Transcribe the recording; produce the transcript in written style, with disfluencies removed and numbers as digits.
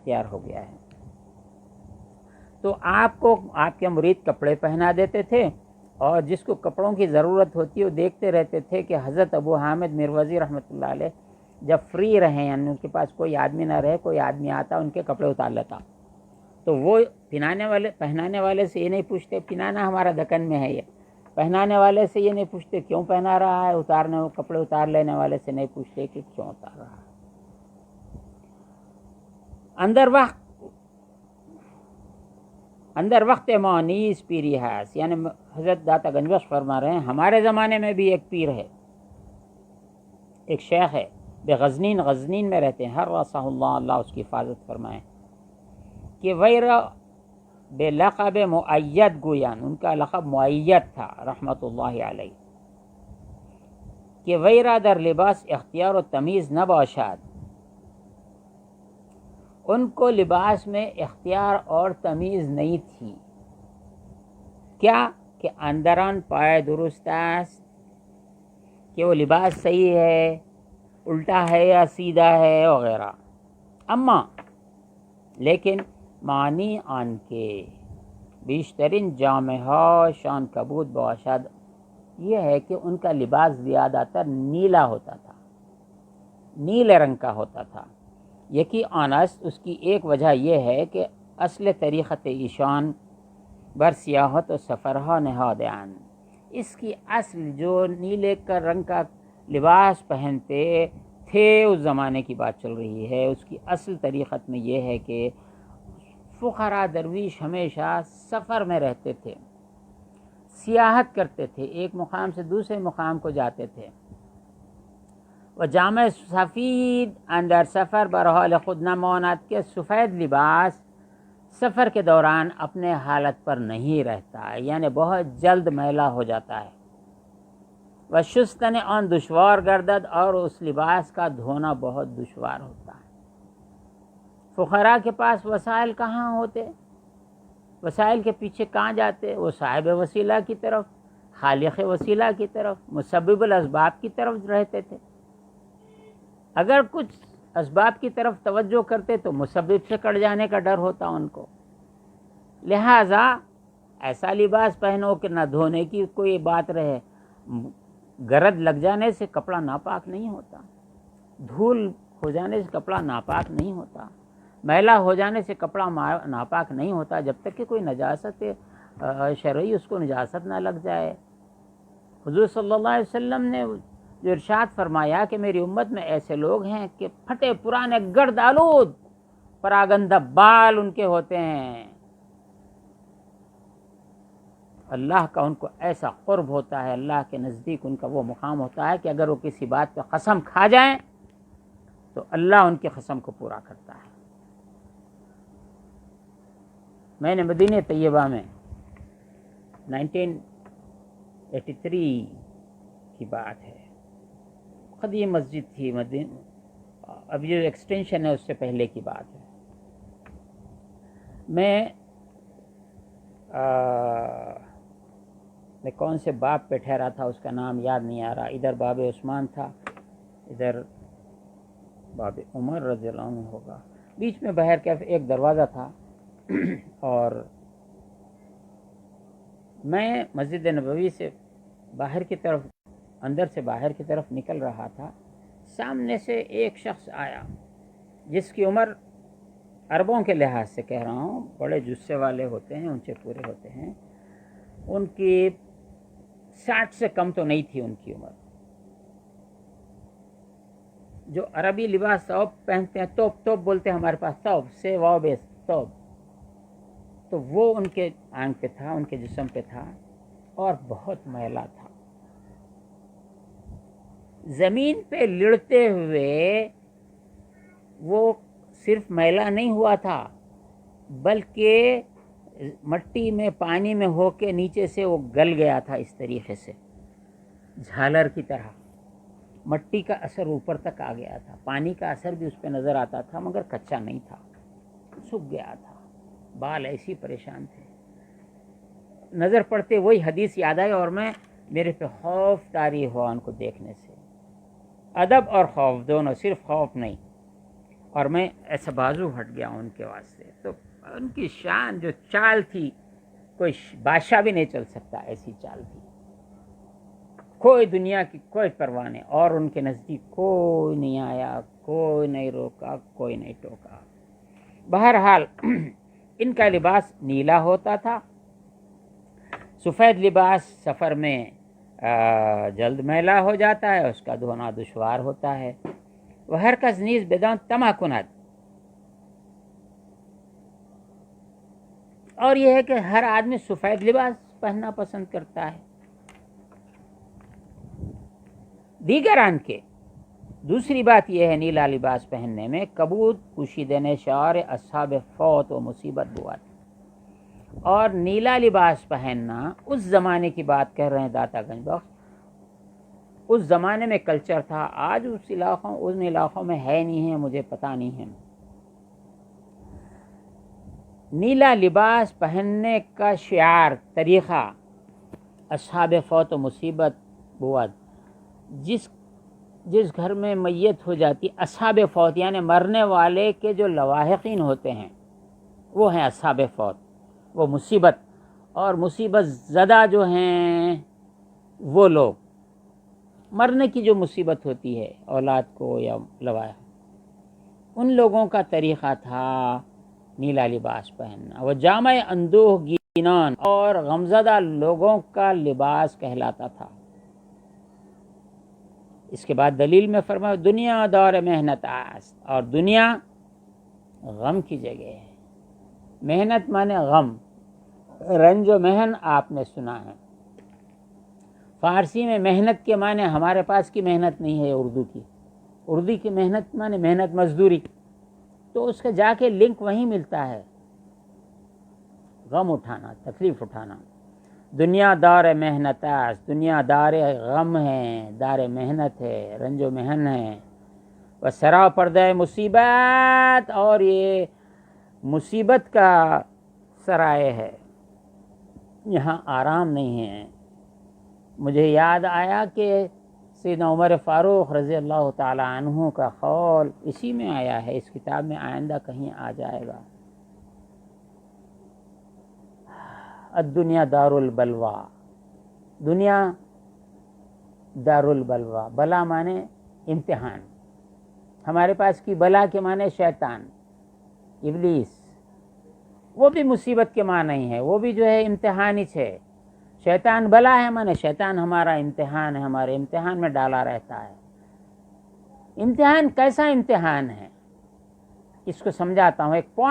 اختیار ہو گیا ہے۔ تو آپ کو آپ کے مرید کپڑے پہنا دیتے تھے، اور جس کو کپڑوں کی ضرورت ہوتی ہے وہ دیکھتے رہتے تھے کہ حضرت ابو حامد مروزی رحمۃ اللہ علیہ جب فری رہیں، یعنی ان کے پاس کوئی آدمی نہ رہے، کوئی آدمی آتا ان کے کپڑے اتار لیتا، تو وہ پہنانے والے سے یہ نہیں پوچھتے پہنانا ہمارا دکن میں ہے، یہ پہنانے والے سے یہ نہیں پوچھتے کیوں پہنا رہا ہے، کپڑے اتار لینے والے سے نہیں پوچھتے کہ کیوں اتار رہا ہے۔ اندر وقت مونیس پیری ہے، یعنی حضرت داتا گنج بخش فرما رہے ہیں ہمارے زمانے میں بھی ایک پیر ہے، ایک شیخ ہے، بے غزنین میں رہتے ہیں، ہر رسہ اللہ اس کی حفاظت فرمائے، کہ ویرا بے لقب معید گویان، ان کا لقب معید تھا رحمت اللہ علیہ، کہ ویرا در لباس اختیار و تمیز نہ باشد، ان کو لباس میں اختیار اور تمیز نہیں تھی، کیا کہ اندران پائے درست است، کہ وہ لباس صحیح ہے، الٹا ہے یا سیدھا ہے وغیرہ، اما لیکن معنی آن کے بیشترین جامہ شان کبود باشد، یہ ہے کہ ان کا لباس زیادہ تر نیلا ہوتا تھا، نیلے رنگ کا ہوتا تھا۔ یکی آنست، اس کی ایک وجہ یہ ہے کہ اصل طریقت ایشان بر سیاحت و سفرہ نہادیان، اس کی اصل جو نیلے کا رنگ کا لباس پہنتے تھے اس زمانے کی بات چل رہی ہے، اس کی اصل طریقت میں یہ ہے کہ فقراء درویش ہمیشہ سفر میں رہتے تھے، سیاحت کرتے تھے، ایک مقام سے دوسرے مقام کو جاتے تھے، و جامع سفید اندر سفر برحال خود نماند، کے سفید لباس سفر کے دوران اپنے حالت پر نہیں رہتا، یعنی بہت جلد میلا ہو جاتا ہے، و شستن آن دشوار گردد، اور اس لباس کا دھونا بہت دشوار ہوتا ہے۔ فقراء کے پاس وسائل کہاں ہوتے، وسائل کے پیچھے کہاں جاتے، وہ صاحب وسیلہ کی طرف، خالق وسیلہ کی طرف، مسبب الاسباب کی طرف رہتے تھے۔ اگر کچھ اسباب کی طرف توجہ کرتے تو مسبب سے کٹ جانے کا ڈر ہوتا ان کو، لہٰذا ایسا لباس پہنو کہ نہ دھونے کی کوئی بات رہے، گرد لگ جانے سے کپڑا ناپاک نہیں ہوتا، دھول ہو جانے سے کپڑا ناپاک نہیں ہوتا، میلا ہو جانے سے کپڑا ناپاک نہیں ہوتا، جب تک کہ کوئی نجاست شرعی اس کو نجاست نہ لگ جائے۔ حضور صلی اللہ علیہ وسلم نے جو ارشاد فرمایا کہ میری امت میں ایسے لوگ ہیں کہ پھٹے پرانے گرد آلود پراگندہ بال ان کے ہوتے ہیں، اللہ کا ان کو ایسا قرب ہوتا ہے، اللہ کے نزدیک ان کا وہ مقام ہوتا ہے کہ اگر وہ کسی بات پہ قسم کھا جائیں تو اللہ ان کی قسم کو پورا کرتا ہے۔ میں نے مدینہ طیبہ میں 1983 کی بات ہے، قدیم مسجد تھی مدینہ، اب یہ ایکسٹینشن ہے اس سے پہلے کی بات ہے، میں کون سے باب پہ ٹھہرا تھا اس کا نام یاد نہیں آ رہا، ادھر باب عثمان تھا، ادھر باب عمر رضی اللہ عنہ ہوگا، بیچ میں باہر کیف ایک دروازہ تھا، اور میں مسجد نبوی سے باہر کی طرف، اندر سے باہر کی طرف نکل رہا تھا، سامنے سے ایک شخص آیا جس کی عمر عربوں کے لحاظ سے کہہ رہا ہوں، بڑے جثے والے ہوتے ہیں، اونچے پورے ہوتے ہیں، ان کی 60 سے کم تو نہیں تھی ان کی عمر، جو عربی لباس ثوب پہنتے ہیں، توب بولتے ہیں ہمارے پاس، ثوب سے واو بیس توب، تو وہ ان کے آنکھ پہ تھا، ان کے جسم پہ تھا، اور بہت میلا تھا، زمین پہ لڑتے ہوئے وہ صرف میلا نہیں ہوا تھا بلکہ مٹی میں پانی میں ہو کے نیچے سے وہ گل گیا تھا، اس طریقے سے جھالر کی طرح مٹی کا اثر اوپر تک آ گیا تھا، پانی کا اثر بھی اس پہ نظر آتا تھا مگر کچا نہیں تھا، سوکھ گیا تھا، بال ایسی پریشان تھے، نظر پڑتے وہی حدیث یاد آئی، اور میرے پہ خوف طاری ہوا ان کو دیکھنے سے، ادب اور خوف دونوں، صرف خوف نہیں، اور میں ایسا بازو ہٹ گیا ان کے واسطے. تو ان کی شان جو چال تھی کوئی بادشاہ بھی نہیں چل سکتا، ایسی چال تھی. کوئی دنیا کی کوئی پرواہ نہیں، اور ان کے نزدیک کوئی نہیں آیا، کوئی نہیں روکا، کوئی نہیں ٹوکا. بہرحال ان کا لباس نیلا ہوتا تھا. سفید لباس سفر میں جلد میلا ہو جاتا ہے، اس کا دھونا دشوار ہوتا ہے. وہ ہر کس نیز بدان تما کند، اور یہ ہے کہ ہر آدمی سفید لباس پہننا پسند کرتا ہے. دیگران کے دوسری بات یہ ہے نیلا لباس پہننے میں، کبود پوشیدن شعار اصحاب فوت و مصیبت بود. اور نیلا لباس پہننا اس زمانے کی بات کہہ رہے ہیں داتا گنج بخش، اس زمانے میں کلچر تھا. آج ان علاقوں میں ہے نہیں ہے، مجھے پتہ نہیں ہے. نیلا لباس پہننے کا شعار، طریقہ اصحاب فوت و مصیبت بود. جس گھر میں میت ہو جاتی، اصحاب فوت یعنی مرنے والے کے جو لواحقین ہوتے ہیں وہ ہیں اصحاب فوت، وہ مصیبت اور مصیبت زدہ جو ہیں وہ لوگ، مرنے کی جو مصیبت ہوتی ہے اولاد کو یا لواحق، ان لوگوں کا طریقہ تھا نیلا لباس پہننا. وہ جامع اندوہ گینان اور غمزدہ لوگوں کا لباس کہلاتا تھا. اس کے بعد دلیل میں فرمایا دنیا دور محنت است، اور دنیا غم کی جگہ ہے. محنت مانے غم، رنج و محن آپ نے سنا ہے. فارسی میں محنت کے معنی ہمارے پاس کی محنت نہیں ہے، اردو کی محنت مانے محنت مزدوری، تو اس کا جا کے لنک وہیں ملتا ہے، غم اٹھانا، تکلیف اٹھانا. دنیا دار محنت است، دنیا دار غم ہے، دار محنت ہے، رنج و محن ہے. و سرا پردہ مصیبت، اور یہ مصیبت کا سرائے ہے، یہاں آرام نہیں ہے. مجھے یاد آیا کہ سیدنا عمر فاروق رضی اللہ تعالی عنہ کا قول اسی میں آیا ہے، اس کتاب میں آئندہ کہیں آ جائے گا. الدنیا دار البلوا، دنیا دار البلوا، بلا مانے امتحان. ہمارے پاس کی بلا کے معنی شیطان، ابلیس، وہ بھی مصیبت کے معنی ہی ہے، وہ بھی جو ہے امتحان ہی ہے. شیطان بلا ہے مانے شیطان ہمارا امتحان ہے، ہمارے امتحان میں ڈالا رہتا ہے. امتحان کیسا امتحان ہے اس کو سمجھاتا ہوں. ایک